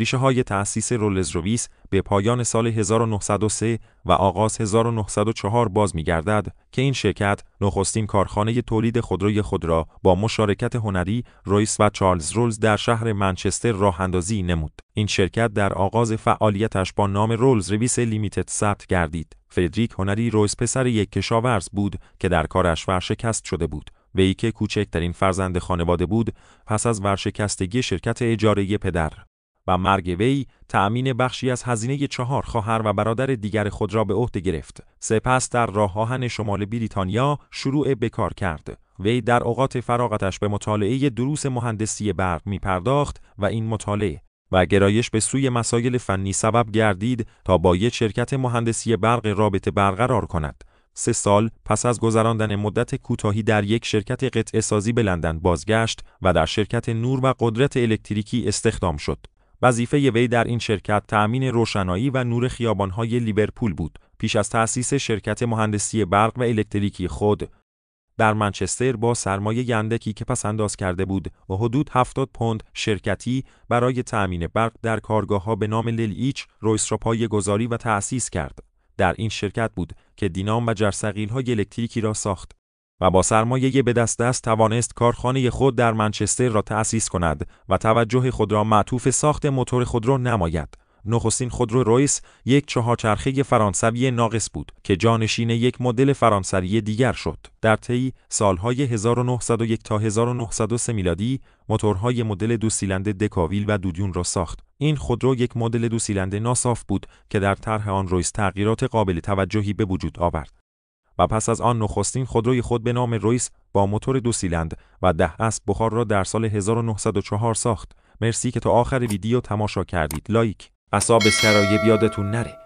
ریشه‌های تأسیس رولز رویس به پایان سال 1903 و آغاز 1904 باز می‌گردد که این شرکت نخستین کارخانه تولید خودروی خود را با مشارکت هنری رویس و چارلز رولز در شهر منچستر راه‌اندازی نمود. این شرکت در آغاز فعالیتش با نام رولز رویس لیمیتد ثبت گردید. فردریک هنری رویس پسر یک کشاورز بود که در کارش ورشکست شده بود. وی که کوچکترین فرزند خانواده بود، پس از ورشکستگی شرکت اجاره‌ای پدر و مرگ وی تأمین بخشی از هزینه 4 خواهر و برادر دیگر خود را به عهده گرفت. سپس در راه آهن شمال بریتانیا شروع به کار کرد. وی در اوقات فراغتش به مطالعه دروس مهندسی برق می پرداخت و این مطالعه و گرایش به سوی مسائل فنی سبب گردید تا با یک شرکت مهندسی برق رابطه برقرار کند. 3 سال پس از گذراندن مدت کوتاهی در یک شرکت قطعه سازی به لندن بازگشت و در شرکت نور و قدرت الکتریکی استخدام شد. وظیفه وی در این شرکت تأمین روشنایی و نور خیابان‌های لیورپول بود. پیش از تأسیس شرکت مهندسی برق و الکتریکی خود در منچستر با سرمایه اندکی که پس انداز کرده بود و حدود 70 پوند شرکتی برای تأمین برق در کارگاه‌ها به نام لیل ایچ رویس را پایه‌گذاری و تأسیس کرد. در این شرکت بود که دینام و جرثقیل‌های الکتریکی را ساخت و با سرمایه به دست توانست کارخانه خود در منچستر را تأسیس کند و توجه خود را معطوف ساخت موتور خودرو نماید. نخستین خودرو رویس یک 4 چرخه فرانسوی ناقص بود که جانشین یک مدل فرانسوی دیگر شد. در طی سالهای 1901 تا 1903 میلادی موتورهای مدل 2 سیلندر دکاویل و دودیون را ساخت. این خودرو یک مدل 2 سیلندر ناصاف بود که در طرح آن رویس تغییرات قابل توجهی به وجود آورد و پس از آن نخستین خودروی خود به نام رویس با موتور 2 سیلندر و 10 اسب بخار را در سال 1904 ساخت. مرسی که تا آخر ویدیو تماشا کردید. لایک. اعصاب سرایب یادتون نره.